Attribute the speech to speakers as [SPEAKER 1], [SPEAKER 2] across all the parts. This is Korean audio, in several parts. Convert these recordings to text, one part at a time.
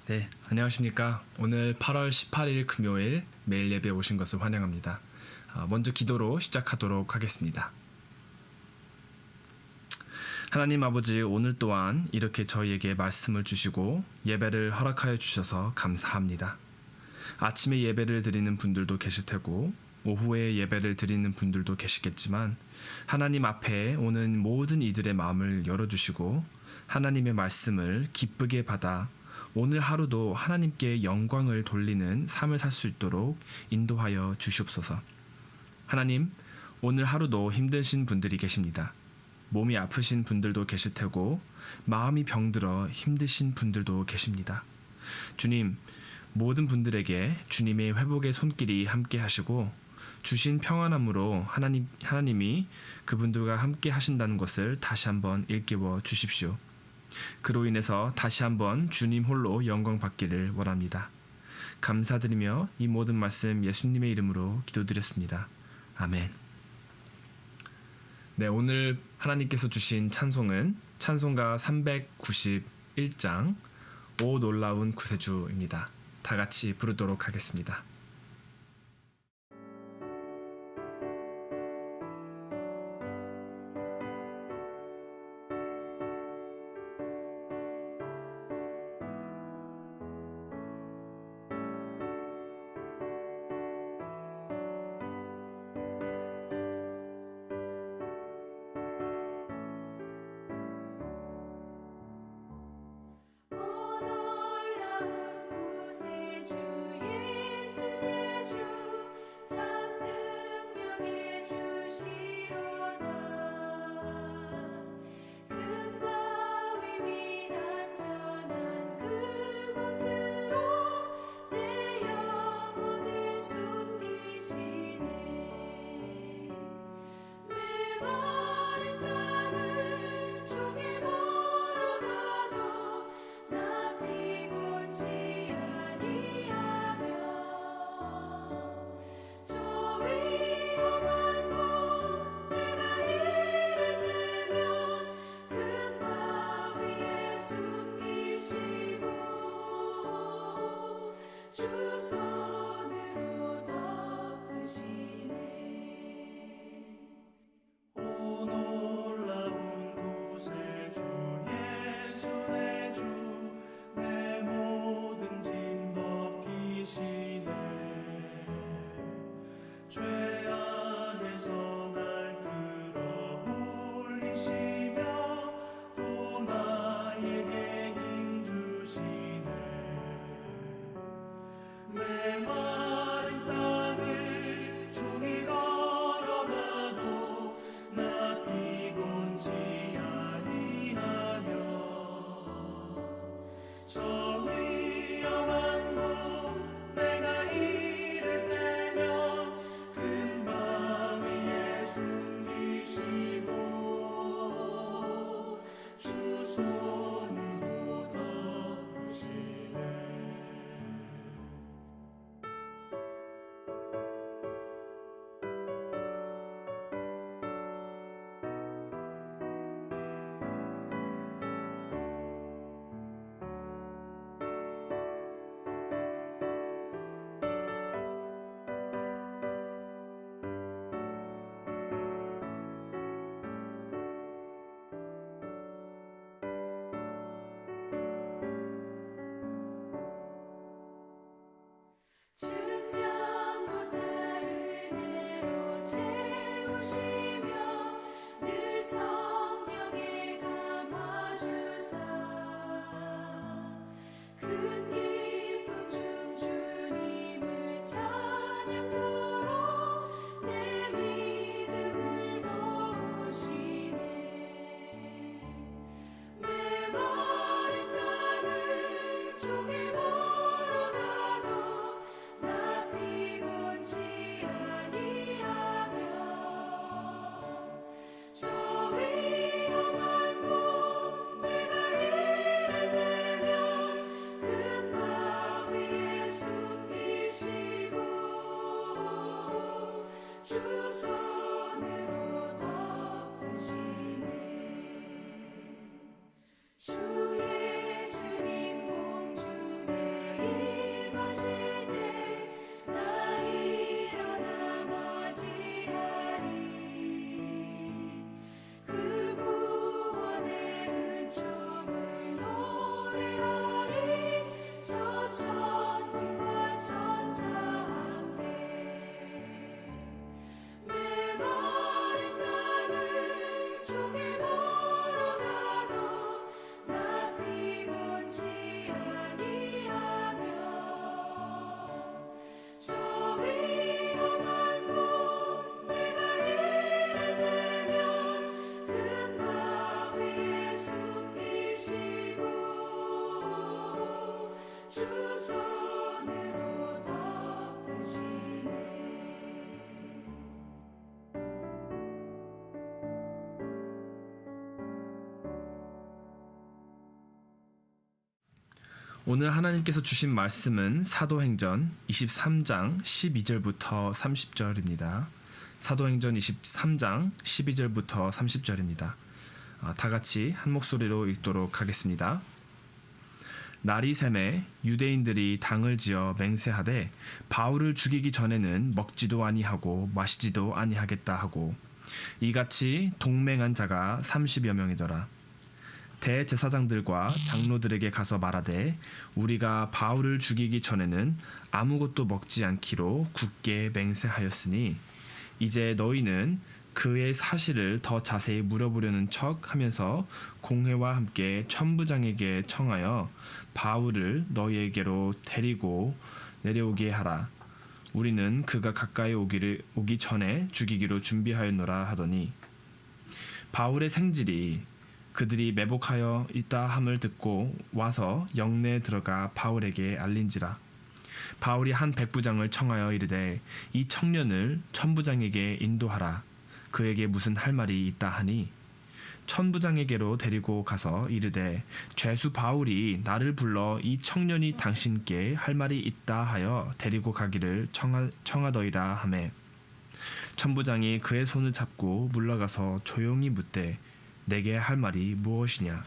[SPEAKER 1] 네, 안녕하십니까. 오늘 8월 18일 금요일 매일 예배 오신 것을 환영합니다. 먼저 기도로 시작하도록 하겠습니다. 하나님 아버지, 오늘 또한 이렇게 저희에게 말씀을 주시고 예배를 허락하여 주셔서 감사합니다. 아침에 예배를 드리는 분들도 계실 테고 오후에 예배를 드리는 분들도 계시겠지만 하나님 앞에 오는 모든 이들의 마음을 열어주시고 하나님의 말씀을 기쁘게 받아 오늘 하루도 하나님께 영광을 돌리는 삶을 살 수 있도록 인도하여 주시옵소서. 하나님, 오늘 하루도 힘드신 분들이 계십니다. 몸이 아프신 분들도 계실 테고 마음이 병들어 힘드신 분들도 계십니다. 주님, 모든 분들에게 주님의 회복의 손길이 함께 하시고 주신 평안함으로 하나님이 그분들과 함께 하신다는 것을 다시 한번 일깨워 주십시오. 그로 인해서 다시 한번 주님 홀로 영광 받기를 원합니다. 감사드리며 이 모든 말씀 예수님의 이름으로 기도드렸습니다. 아멘. 네, 오늘 하나님께서 주신 찬송은 찬송가 391장 오 놀라운 구세주입니다. 다 같이 부르도록 하겠습니다.
[SPEAKER 2] 주 예수님 몸 중에 주 손으로 덮으시네.
[SPEAKER 1] 오늘 하나님께서 주신 말씀은 사도행전 23장 12절부터 30절입니다. 사도행전 23장 12절부터 30절입니다. 다 같이 한 목소리로 읽도록 하겠습니다. 날이 새매 유대인들이 당을 지어 맹세하되 바울을 죽이기 전에는 먹지도 아니하고 마시지도 아니하겠다 하고 이같이 동맹한 자가 30여 명이더라. 대제사장들과 장로들에게 가서 말하되 우리가 바울을 죽이기 전에는 아무것도 먹지 않기로 굳게 맹세하였으니 이제 너희는 그의 사실을 더 자세히 물어보려는 척 하면서 공회와 함께 천부장에게 청하여 바울을 너희에게로 데리고 내려오게 하라. 우리는 그가 가까이 오기 전에 죽이기로 준비하였노라 하더니 바울의 생질이 그들이 매복하여 있다 함을 듣고 와서 영내에 들어가 바울에게 알린지라. 바울이 한 백부장을 청하여 이르되 이 청년을 천부장에게 인도하라. 그에게 무슨 할 말이 있다 하니 천부장에게로 데리고 가서 이르되 죄수 바울이 나를 불러 이 청년이 당신께 할 말이 있다 하여 데리고 가기를 청하더이라 하매 천부장이 그의 손을 잡고 물러가서 조용히 묻되 내게 할 말이 무엇이냐.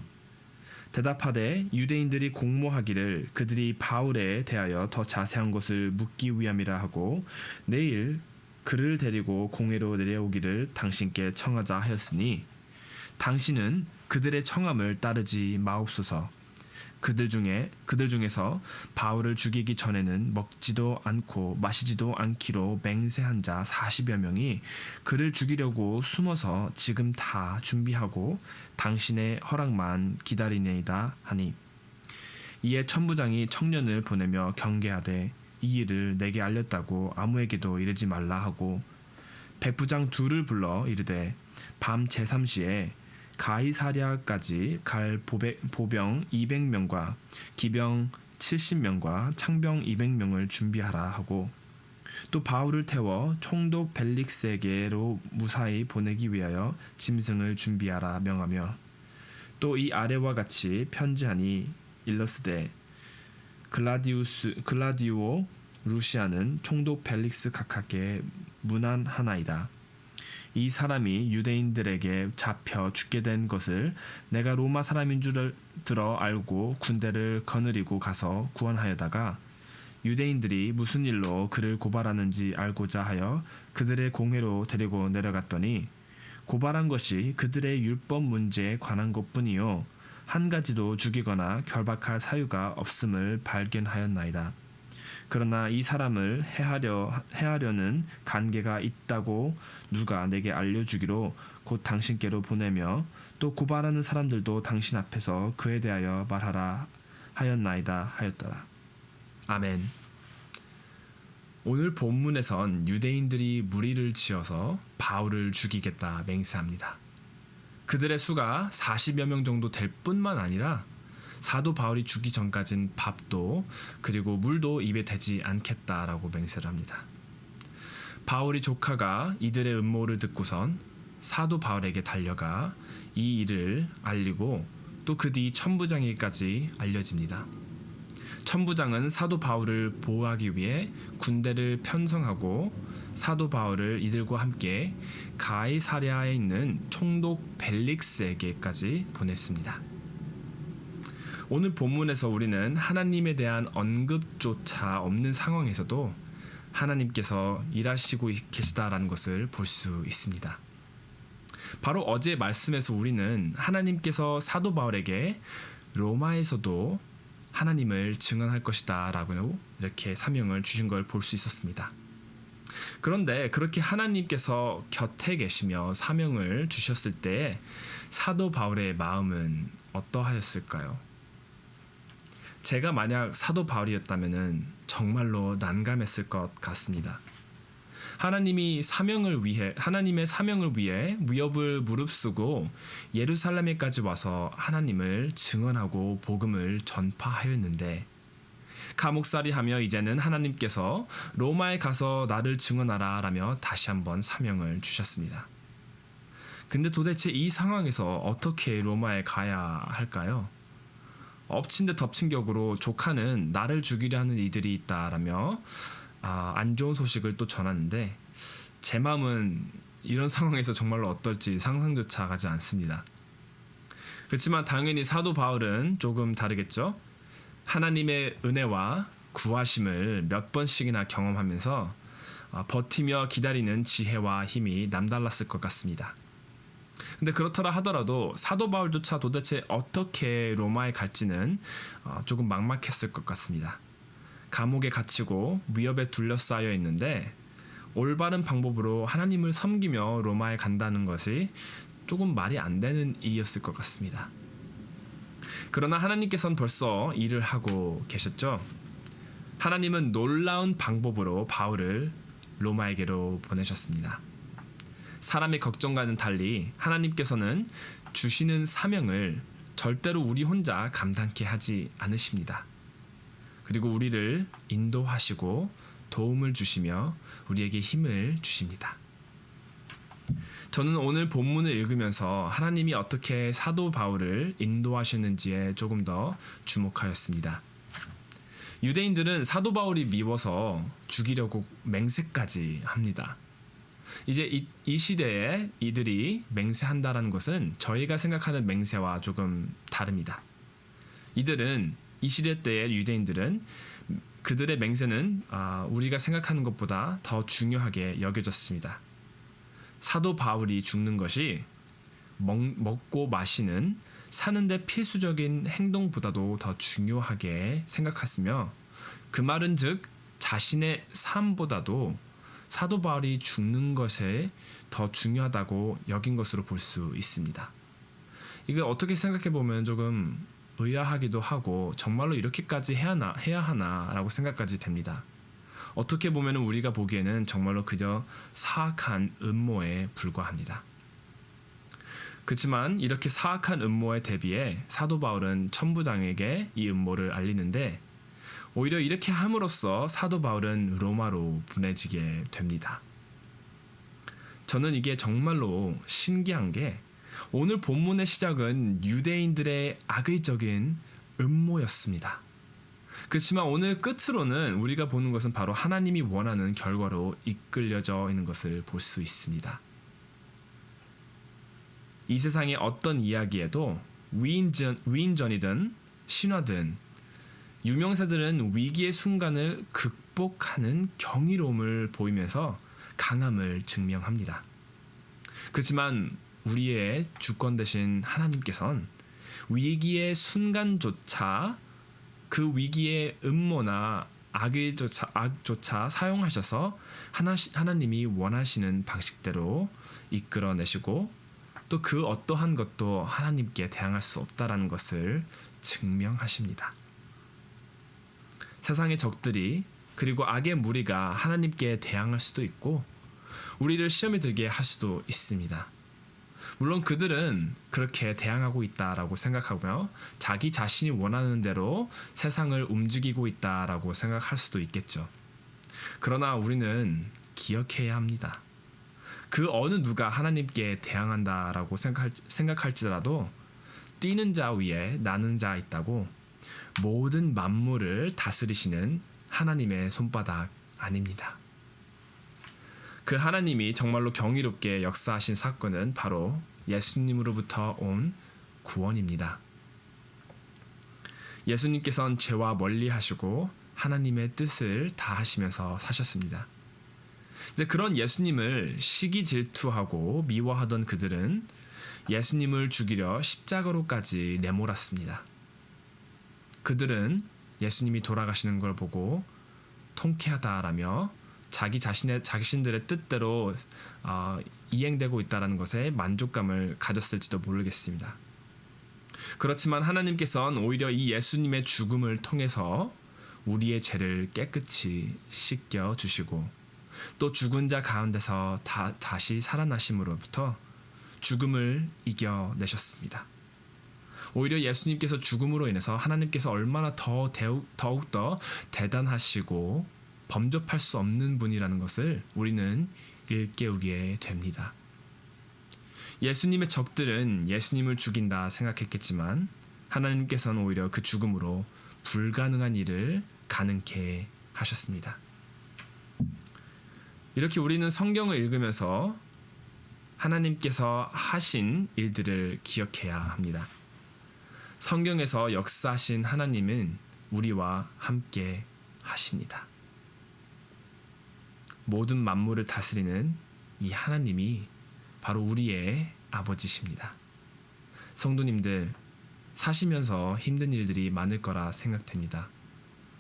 [SPEAKER 1] 대답하되 유대인들이 공모하기를 그들이 바울에 대하여 더 자세한 것을 묻기 위함이라 하고 내일 그를 데리고 공회로 내려오기를 당신께 청하자 하였으니 당신은 그들의 청함을 따르지 마옵소서. 그들 중에서 바울을 죽이기 전에는 먹지도 않고 마시지도 않기로 맹세한 자 40여 명이 그를 죽이려고 숨어서 지금 다 준비하고 당신의 허락만 기다리네이다 하니 이에 천부장이 청년을 보내며 경계하되 이 일을 내게 알렸다고 아무에게도 이르지 말라 하고 백부장 둘을 불러 이르되 밤 제3시에 가이사랴까지 갈 보병 200명과 기병 70명과 창병 200명을 준비하라 하고 또 바울을 태워 총독 벨릭스에게로 무사히 보내기 위하여 짐승을 준비하라 명하며 또 이 아래와 같이 편지하니 일러스되 글라디오 루시아는 총독 벨릭스 각하께 문안하나이다. 이 사람이 유대인들에게 잡혀 죽게 된 것을 내가 로마 사람인 줄 들어 알고 군대를 거느리고 가서 구원하여다가 유대인들이 무슨 일로 그를 고발하는지 알고자 하여 그들의 공회로 데리고 내려갔더니 고발한 것이 그들의 율법 문제에 관한 것뿐이요 한 가지도 죽이거나 결박할 사유가 없음을 발견하였나이다. 그러나 이 사람을 해하려는 간계가 있다고 누가 내게 알려주기로 곧 당신께로 보내며 또 고발하는 사람들도 당신 앞에서 그에 대하여 말하라 하였나이다 하였더라. 아멘. 오늘 본문에선 유대인들이 무리를 지어서 바울을 죽이겠다 맹세합니다. 그들의 수가 40여 명 정도 될 뿐만 아니라 사도 바울이 죽기 전까진 밥도 그리고 물도 입에 대지 않겠다라고 맹세를 합니다. 바울이 조카가 이들의 음모를 듣고선 사도 바울에게 달려가 이 일을 알리고 또 그 뒤 천부장에게까지 알려집니다. 천부장은 사도 바울을 보호하기 위해 군대를 편성하고 사도 바울을 이들과 함께 가이사랴에 있는 총독 벨릭스에게까지 보냈습니다. 오늘 본문에서 우리는 하나님에 대한 언급조차 없는 상황에서도 하나님께서 일하시고 계시다라는 것을 볼 수 있습니다. 바로 어제 말씀에서 우리는 하나님께서 사도 바울에게 로마에서도 하나님을 증언할 것이다 라고 이렇게 사명을 주신 걸 볼 수 있었습니다. 그런데 그렇게 하나님께서 곁에 계시며 사명을 주셨을 때 사도 바울의 마음은 어떠하였을까요? 제가 만약 사도 바울이었다면 정말로 난감했을 것 같습니다. 하나님의 사명을 위해 위협을 무릅쓰고 예루살렘에까지 와서 하나님을 증언하고 복음을 전파하였는데 감옥살이하며 이제는 하나님께서 로마에 가서 나를 증언하라 라며 다시 한번 사명을 주셨습니다. 근데 도대체 이 상황에서 어떻게 로마에 가야 할까요? 엎친 데 덮친 격으로 조카는 나를 죽이려 하는 이들이 있다라며 안 좋은 소식을 또 전하는데 제 마음은 이런 상황에서 정말로 어떨지 상상조차 가지 않습니다. 그렇지만 당연히 사도 바울은 조금 다르겠죠. 하나님의 은혜와 구하심을 몇 번씩이나 경험하면서 버티며 기다리는 지혜와 힘이 남달랐을 것 같습니다. 근데 그렇더라 하더라도 사도 바울조차 도대체 어떻게 로마에 갈지는 조금 막막했을 것 같습니다. 감옥에 갇히고 위협에 둘러싸여 있는데 올바른 방법으로 하나님을 섬기며 로마에 간다는 것이 조금 말이 안 되는 일이었을 것 같습니다. 그러나 하나님께서는 벌써 일을 하고 계셨죠. 하나님은 놀라운 방법으로 바울을 로마에게로 보내셨습니다. 사람의 걱정과는 달리 하나님께서는 주시는 사명을 절대로 우리 혼자 감당케 하지 않으십니다. 그리고 우리를 인도하시고 도움을 주시며 우리에게 힘을 주십니다. 저는 오늘 본문을 읽으면서 하나님이 어떻게 사도 바울을 인도하셨는지에 조금 더 주목하였습니다. 유대인들은 사도 바울이 미워서 죽이려고 맹세까지 합니다. 이제 이 시대에 이들이 맹세한다라는 것은 저희가 생각하는 맹세와 조금 다릅니다. 이들은 이 시대 때의 유대인들은 그들의 맹세는 우리가 생각하는 것보다 더 중요하게 여겨졌습니다. 사도 바울이 죽는 것이 먹고 마시는 사는데 필수적인 행동보다도 더 중요하게 생각했으며 그 말은 즉 자신의 삶보다도 사도 바울이 죽는 것에 더 중요하다고 여긴 것으로 볼 수 있습니다. 이거 어떻게 생각해 보면 조금 의아하기도 하고 정말로 이렇게까지 해야 하나라고 생각까지 됩니다. 어떻게 보면 우리가 보기에는 정말로 그저 사악한 음모에 불과합니다. 그렇지만 이렇게 사악한 음모에 대비해 사도 바울은 천부장에게 이 음모를 알리는데 오히려 이렇게 함으로써 사도 바울은 로마로 보내지게 됩니다. 저는 이게 정말로 신기한 게 오늘 본문의 시작은 유대인들의 악의적인 음모였습니다. 그렇지만 오늘 끝으로는 우리가 보는 것은 바로 하나님이 원하는 결과로 이끌려져 있는 것을 볼 수 있습니다. 이 세상의 어떤 이야기에도 위인전이든 신화든 유명세들은 위기의 순간을 극복하는 경이로움을 보이면서 강함을 증명합니다. 그렇지만 우리의 주권 되신 하나님께서는 위기의 순간조차 그 위기의 음모나 악조차 사용하셔서 하나님이 원하시는 방식대로 이끌어내시고 또 그 어떠한 것도 하나님께 대항할 수 없다라는 것을 증명하십니다. 세상의 적들이 그리고 악의 무리가 하나님께 대항할 수도 있고 우리를 시험에 들게 할 수도 있습니다. 물론 그들은 그렇게 대항하고 있다라고 생각하며 자기 자신이 원하는 대로 세상을 움직이고 있다라고 생각할 수도 있겠죠. 그러나 우리는 기억해야 합니다. 그 어느 누가 하나님께 대항한다라고 생각할지라도 뛰는 자 위에 나는 자 있다고 모든 만물을 다스리시는 하나님의 손바닥 아닙니다. 그 하나님이 정말로 경이롭게 역사하신 사건은 바로 예수님으로부터 온 구원입니다. 예수님께서는 죄와 멀리 하시고 하나님의 뜻을 다하시면서 사셨습니다. 이제 그런 예수님을 시기 질투하고 미워하던 그들은 예수님을 죽이려 십자가로까지 내몰았습니다. 그들은 예수님이 돌아가시는 걸 보고 통쾌하다라며 자신들의 뜻대로 이행되고 있다는 것에 만족감을 가졌을지도 모르겠습니다. 그렇지만 하나님께서는 오히려 이 예수님의 죽음을 통해서 우리의 죄를 깨끗이 씻겨 주시고 또 죽은 자 가운데서 다시 살아나심으로부터 죽음을 이겨내셨습니다. 오히려 예수님께서 죽음으로 인해서 하나님께서 얼마나 더욱더 대단하시고 범접할 수 없는 분이라는 것을 우리는 일깨우게 됩니다. 예수님의 적들은 예수님을 죽인다 생각했겠지만 하나님께서는 오히려 그 죽음으로 불가능한 일을 가능케 하셨습니다. 이렇게 우리는 성경을 읽으면서 하나님께서 하신 일들을 기억해야 합니다. 성경에서 역사하신 하나님은 우리와 함께 하십니다. 모든 만물을 다스리는 이 하나님이 바로 우리의 아버지십니다. 성도님들, 사시면서 힘든 일들이 많을 거라 생각됩니다.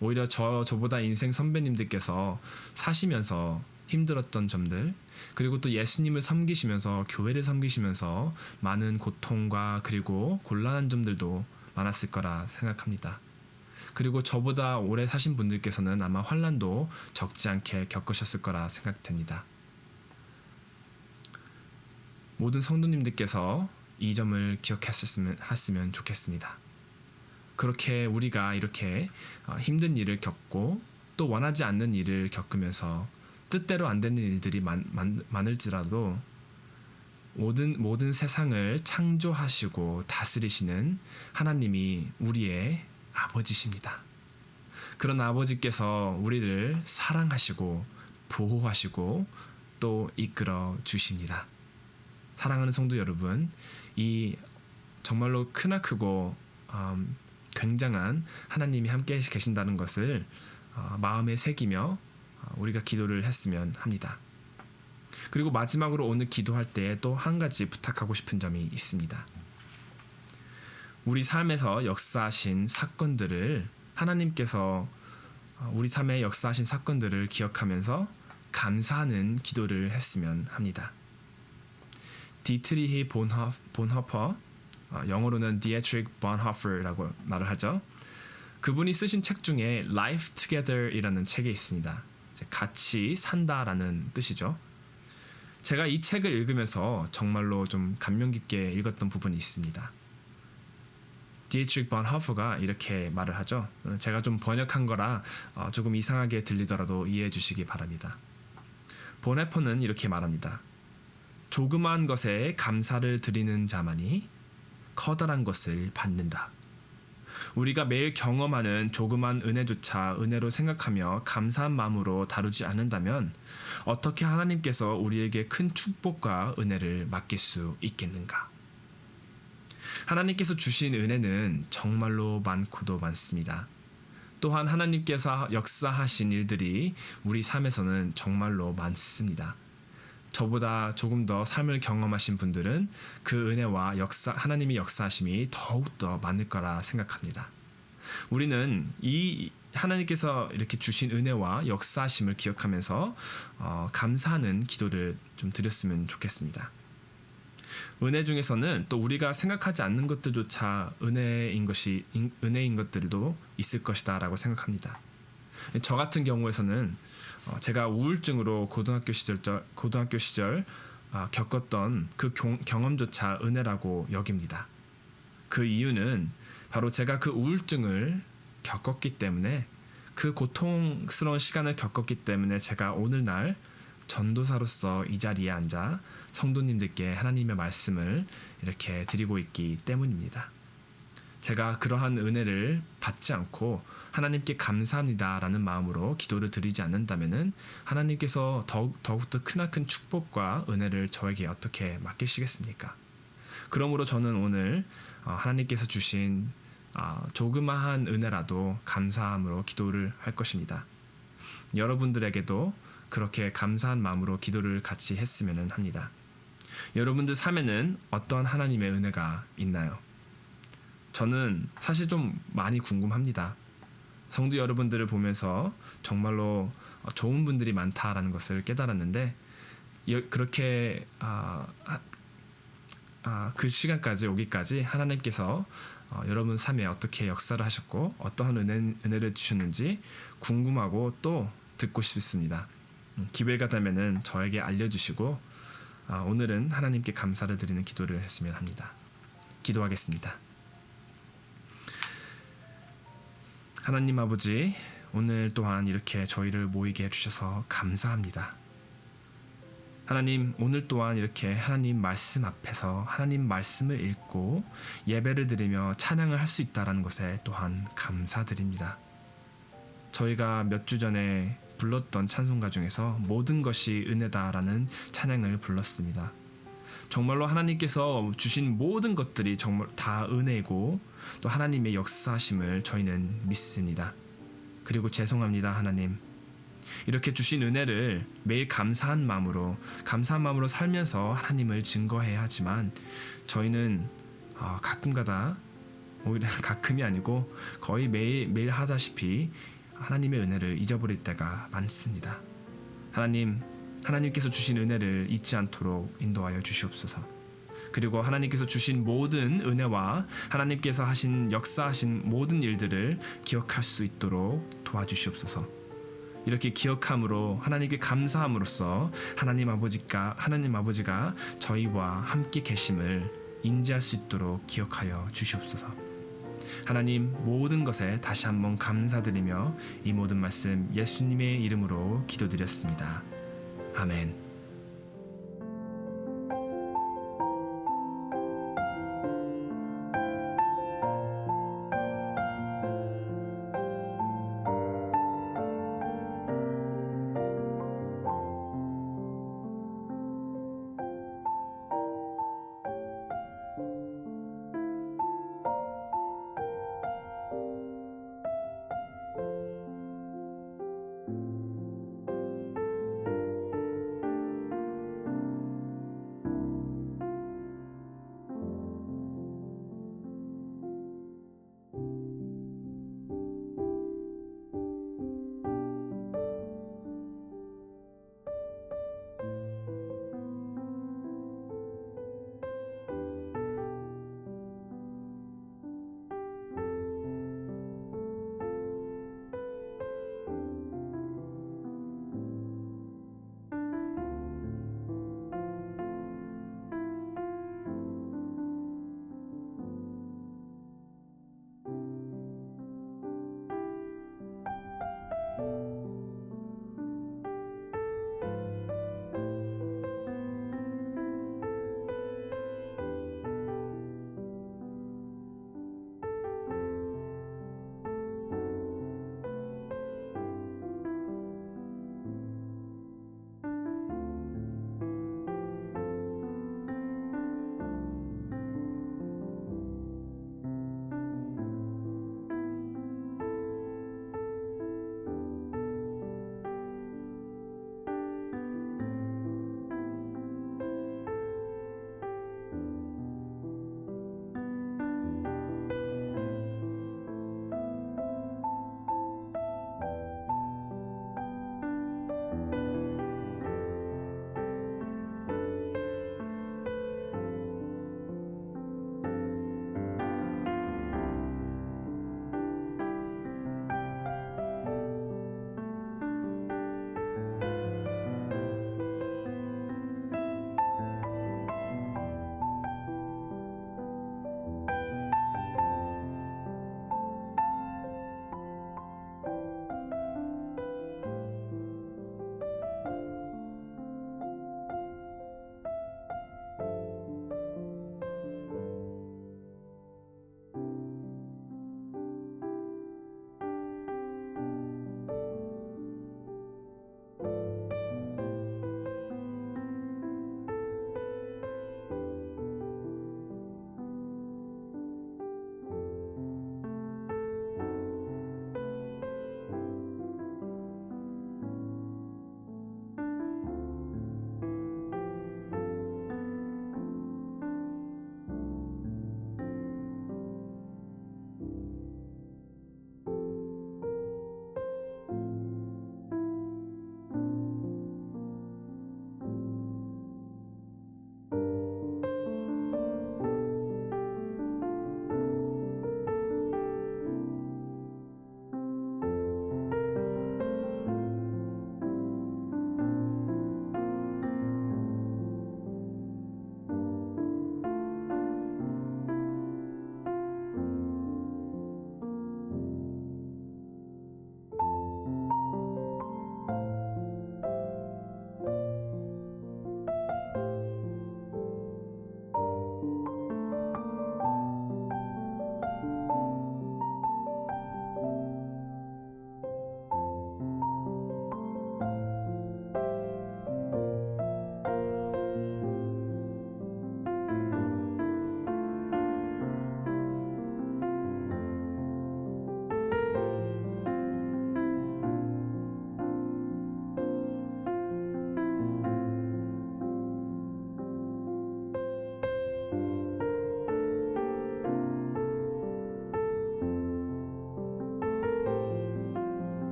[SPEAKER 1] 오히려 저보다 인생 선배님들께서 사시면서 힘들었던 점들, 그리고 또 예수님을 섬기시면서 교회를 섬기시면서 많은 고통과 그리고 곤란한 점들도 많았을 거라 생각합니다. 그리고 저보다 오래 사신 분들께서는 아마 환난도 적지 않게 겪으셨을 거라 생각됩니다. 모든 성도님들께서 이 점을 기억했으면 좋겠습니다. 그렇게 우리가 이렇게 힘든 일을 겪고 또 원하지 않는 일을 겪으면서 뜻대로 안 되는 일들이 많을지라도 모든 세상을 창조하시고 다스리시는 하나님이 우리의 아버지십니다. 그런 아버지께서 우리를 사랑하시고 보호하시고 또 이끌어 주십니다. 사랑하는 성도 여러분, 이 정말로 크나크고 굉장한 하나님이 함께 계신다는 것을 마음에 새기며 우리가 기도를 했으면 합니다. 그리고 마지막으로 오늘 기도할 때 또 한 가지 부탁하고 싶은 점이 있습니다. 우리 삶에서 역사하신 사건들을 하나님께서 우리 삶에 역사하신 사건들을 기억하면서 감사하는 기도를 했으면 합니다. 디트리히 본허퍼, 영어로는 디에트릭 본허퍼라고 말을 하죠. 그분이 쓰신 책 중에 Life Together이라는 책이 있습니다. 같이 산다라는 뜻이죠. 제가 이 책을 읽으면서 정말로 좀 감명 깊게 읽었던 부분이 있습니다. 디에트릭 본허퍼가 이렇게 말을 하죠. 제가 좀 번역한 거라 조금 이상하게 들리더라도 이해해 주시기 바랍니다. 본허퍼는 이렇게 말합니다. 조그마한 것에 감사를 드리는 자만이 커다란 것을 받는다. 우리가 매일 경험하는 조그만 은혜조차 은혜로 생각하며 감사한 마음으로 다루지 않는다면 어떻게 하나님께서 우리에게 큰 축복과 은혜를 맡길 수 있겠는가? 하나님께서 주신 은혜는 정말로 많고도 많습니다. 또한 하나님께서 역사하신 일들이 우리 삶에서는 정말로 많습니다. 저보다 조금 더 삶을 경험하신 분들은 그 은혜와 하나님의 역사하심이 더욱더 많을 거라 생각합니다. 우리는 이 하나님께서 이렇게 주신 은혜와 역사하심을 기억하면서 감사하는 기도를 좀 드렸으면 좋겠습니다. 은혜 중에서는 또 우리가 생각하지 않는 것들조차 은혜인 것들도 있을 것이다라고 생각합니다. 저 같은 경우에서는 제가 우울증으로 고등학교 시절 겪었던 그 경험조차 은혜라고 여깁니다. 그 이유는 바로 제가 그 우울증을 겪었기 때문에, 그 고통스러운 시간을 겪었기 때문에 제가 오늘날 전도사로서 이 자리에 앉아 성도님들께 하나님의 말씀을 이렇게 드리고 있기 때문입니다. 제가 그러한 은혜를 받지 않고 하나님께 감사합니다라는 마음으로 기도를 드리지 않는다면은 하나님께서 더욱더 크나큰 축복과 은혜를 저에게 어떻게 맡기시겠습니까? 그러므로 저는 오늘 하나님께서 주신 조그마한 은혜라도 감사함으로 기도를 할 것입니다. 여러분들에게도 그렇게 감사한 마음으로 기도를 같이 했으면 합니다. 여러분들 삶에는 어떤 하나님의 은혜가 있나요? 저는 사실 좀 많이 궁금합니다. 성도 여러분들을 보면서 정말로 좋은 분들이 많다라는 것을 깨달았는데, 그렇게 그 시간까지 오기까지 하나님께서 여러분 삶에 어떻게 역사를 하셨고 어떠한 은혜를 주셨는지 궁금하고 또 듣고 싶습니다. 기회가 되면은 저에게 알려주시고 오늘은 하나님께 감사를 드리는 기도를 했으면 합니다. 기도하겠습니다. 하나님 아버지, 오늘 또한 이렇게 저희를 모이게 해주셔서 감사합니다. 하나님, 오늘 또한 이렇게 하나님 말씀 앞에서 하나님 말씀을 읽고 예배를 드리며 찬양을 할 수 있다는 것에 또한 감사드립니다. 저희가 몇 주 전에 불렀던 찬송가 중에서 모든 것이 은혜다라는 찬양을 불렀습니다. 정말로 하나님께서 주신 모든 것들이 정말 다 은혜이고 또 하나님의 역사하심을 저희는 믿습니다. 그리고 죄송합니다, 하나님. 이렇게 주신 은혜를 매일 감사한 마음으로 살면서 하나님을 증거해야 하지만 저희는 가끔가다, 오히려 가끔이 아니고 거의 매일 하다시피 하나님의 은혜를 잊어버릴 때가 많습니다. 하나님께서 주신 은혜를 잊지 않도록 인도하여 주시옵소서. 그리고 하나님께서 주신 모든 은혜와 하나님께서 역사하신 모든 일들을 기억할 수 있도록 도와주시옵소서. 이렇게 기억함으로 하나님께 감사함으로써 하나님 아버지가 저희와 함께 계심을 인지할 수 있도록 기억하여 주시옵소서. 하나님, 모든 것에 다시 한번 감사드리며 이 모든 말씀 예수님의 이름으로 기도드렸습니다. 아멘.